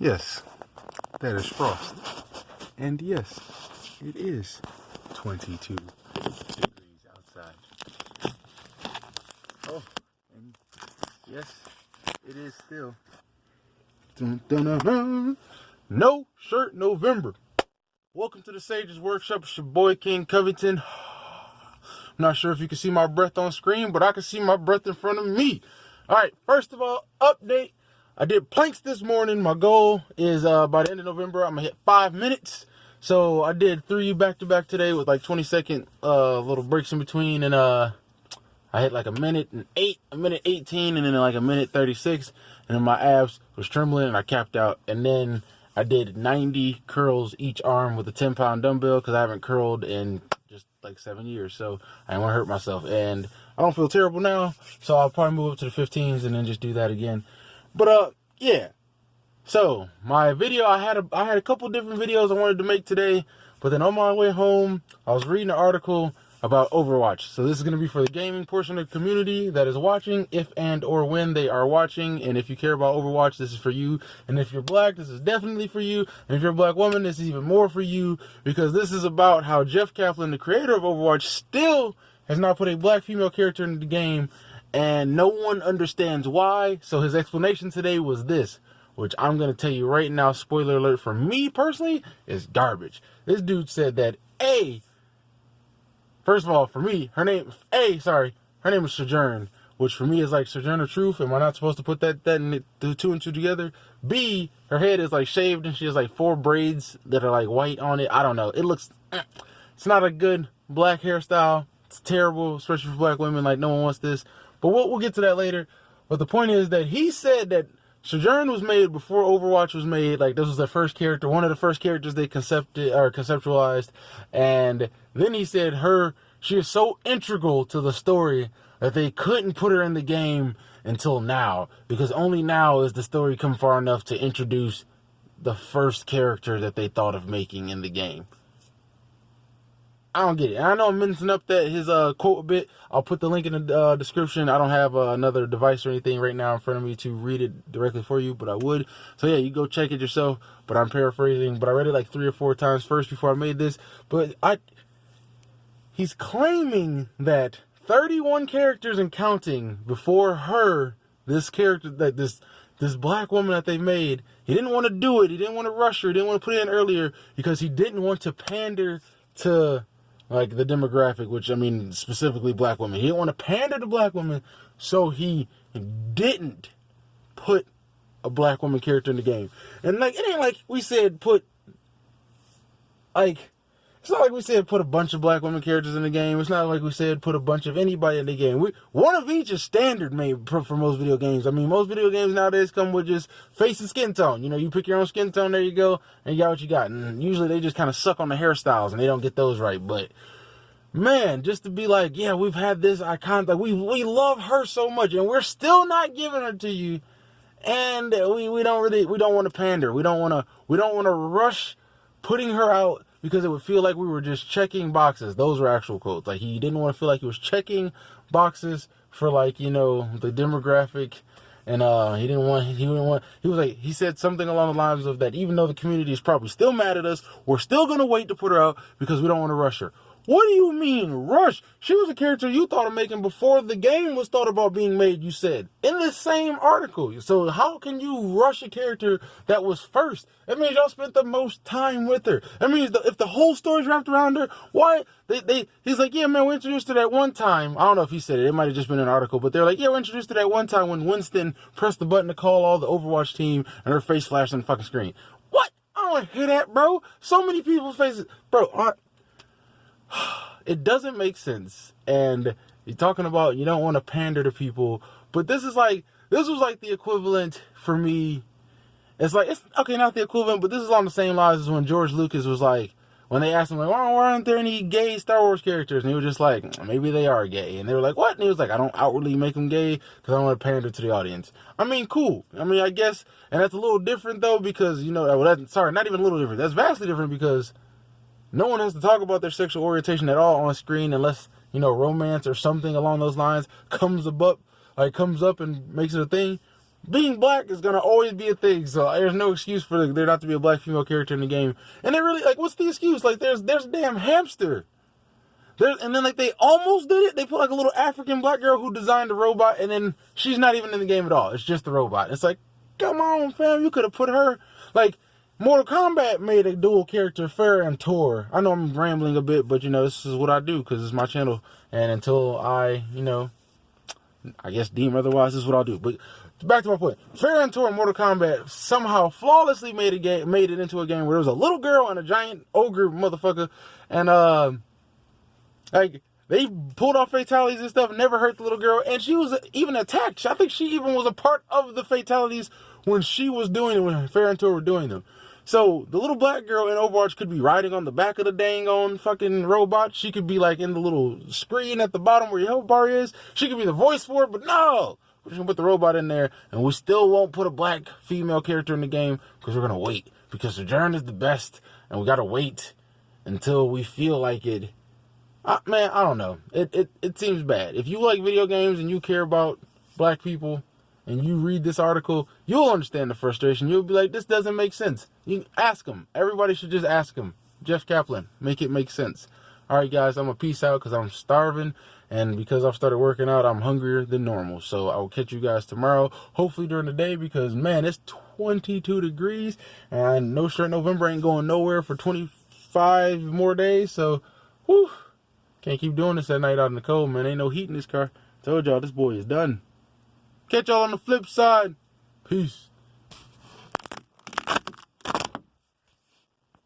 Yes, that is frost. And yes, it is 22 degrees outside. Oh, and yes, it is still dun, dun, dun, dun. No Shirt November. Welcome to the Sages Workshop. It's your boy King Covington. I'm not sure if you can see my breath on screen, but I can see my breath in front of me. All right, first of all, update. I did planks this morning. My goal is by the end of November, I'm going to hit 5 minutes. So I did 3 back-to-back today with like 20-second little breaks in between. And I hit like a minute 18, and then like a minute 36. And then my abs was trembling, and I capped out. And then I did 90 curls each arm with a 10-pound dumbbell because I haven't curled in just like 7 years. So I didn't want to hurt myself. And I don't feel terrible now, so I'll probably move up to the 15s and then just do that again. But yeah. So my video, I had a couple different videos I wanted to make today, but then on my way home, I was reading an article about Overwatch. So this is going to be for the gaming portion of the community that is watching, if and or when they are watching. And if you care about Overwatch, this is for you. And if you're black, this is definitely for you. And if you're a black woman, this is even more for you, because this is about how Jeff Kaplin, the creator of Overwatch, still has not put a black female character in the game, and no one understands why. So his explanation today was this, which I'm going to tell you right now, spoiler alert, for me personally, is garbage. This dude said that, first of all, for me, her name is Sojourn, which for me is like Sojourner Truth. Am I not supposed to put the 2 and 2 together? B, her head is like shaved and she has like 4 braids that are like white on it. I don't know. It looks, it's not a good black hairstyle. It's terrible, especially for black women. Like, no one wants this. But we'll get to that later. But the point is that he said that Sojourn was made before Overwatch was made. Like, this was the first character, one of the first characters they conceptualized. And then he said she is so integral to the story that they couldn't put her in the game until now, because only now is the story come far enough to introduce the first character that they thought of making in the game. I don't get it. And I know I'm mixing up his quote a bit. I'll put the link in the description. I don't have another device or anything right now in front of me to read it directly for you, but I would. So yeah, you go check it yourself. But I'm paraphrasing. But I read it like 3 or 4 times first before I made this. But he's claiming that 31 characters and counting before her, this character, that this black woman that they made, he didn't want to do it. He didn't want to rush her. He didn't want to put it in earlier because he didn't want to pander to like the demographic, which I mean specifically black women. He didn't want to pander to black women, so he didn't put a black woman character in the game. And like, it ain't like we said it's not like we said put a bunch of black women characters in the game. It's not like we said put a bunch of anybody in the game. One of each is standard made for most video games. I mean, most video games nowadays come with just face and skin tone. You know, you pick your own skin tone, there you go, and you got what you got. And usually they just kind of suck on the hairstyles and they don't get those right. But man, just to be like, yeah, we've had this icon, like we love her so much and we're still not giving her to you. And we don't want to pander. We don't want to rush putting her out, because it would feel like we were just checking boxes. Those were actual quotes. Like, he didn't want to feel like he was checking boxes for, like, you know, the demographic. And he said something along the lines of that even though the community is probably still mad at us, we're still going to wait to put her out because we don't want to rush her. What do you mean, rush? She was a character you thought of making before the game was thought about being made, you said, in the same article. So how can you rush a character that was first? That means y'all spent the most time with her. That means if the whole story's wrapped around her, why? He's like, yeah, man, we introduced her that one time. I don't know if he said it. It might have just been an article. But they're like, yeah, we introduced her that one time when Winston pressed the button to call all the Overwatch team and her face flashed on the fucking screen. What? I don't want to hear that, bro. So many people's faces. Bro, it doesn't make sense. And you're talking about you don't want to pander to people, but this was like the equivalent for me. It's okay, not the equivalent, but this is on the same lines as when George Lucas was like, when they asked him like, why aren't there any gay Star Wars characters? And he was just like, maybe they are gay. And they were like, what? And he was like, I don't outwardly make them gay because I don't want to pander to the audience. I mean, cool. I mean, I guess, and that's a little different though, because not even a little different. That's vastly different, because no one has to talk about their sexual orientation at all on screen unless, you know, romance or something along those lines comes up and makes it a thing. being black is gonna always be a thing, so there's no excuse for there not to be a black female character in the game. And they really, like, what's the excuse? Like, there's a damn hamster. And then, like, they almost did it. They put, like, a little African black girl who designed the robot, and then she's not even in the game at all. It's just the robot. It's like, come on, fam, you could have put her, like, Mortal Kombat made a dual character, Farrah and Tor. I know I'm rambling a bit, but, you know, this is what I do, because it's my channel, and until I, you know, I guess deem otherwise, this is what I'll do. But back to my point. Farrah and Tor in Mortal Kombat somehow flawlessly made it into a game where there was a little girl and a giant ogre motherfucker, and like, they pulled off fatalities and stuff, never hurt the little girl, and she was even attacked. I think she even was a part of the fatalities when she was doing it, when Farrah and Tor were doing them. So, the little black girl in Overwatch could be riding on the back of the dang on fucking robot. She could be, like, in the little screen at the bottom where your health bar is. She could be the voice for it, but no! We're just gonna put the robot in there, and we still won't put a black female character in the game, because we're gonna wait. Because Sojourn is the best, and we gotta wait until we feel like it. Man, I don't know. It seems bad. If you like video games and you care about black people, and you read this article, you'll understand the frustration. You'll be like, this doesn't make sense. You ask him. Everybody should just ask him. Jeff Kaplin. Make it make sense. All right, guys, I'm going to peace out because I'm starving. And because I've started working out, I'm hungrier than normal. So I will catch you guys tomorrow, hopefully during the day, because, man, it's 22 degrees. And No Shirt November ain't going nowhere for 25 more days. So, whew, can't keep doing this at night out in the cold, man. Ain't no heat in this car. Told y'all, this boy is done. Catch y'all on the flip side. Peace.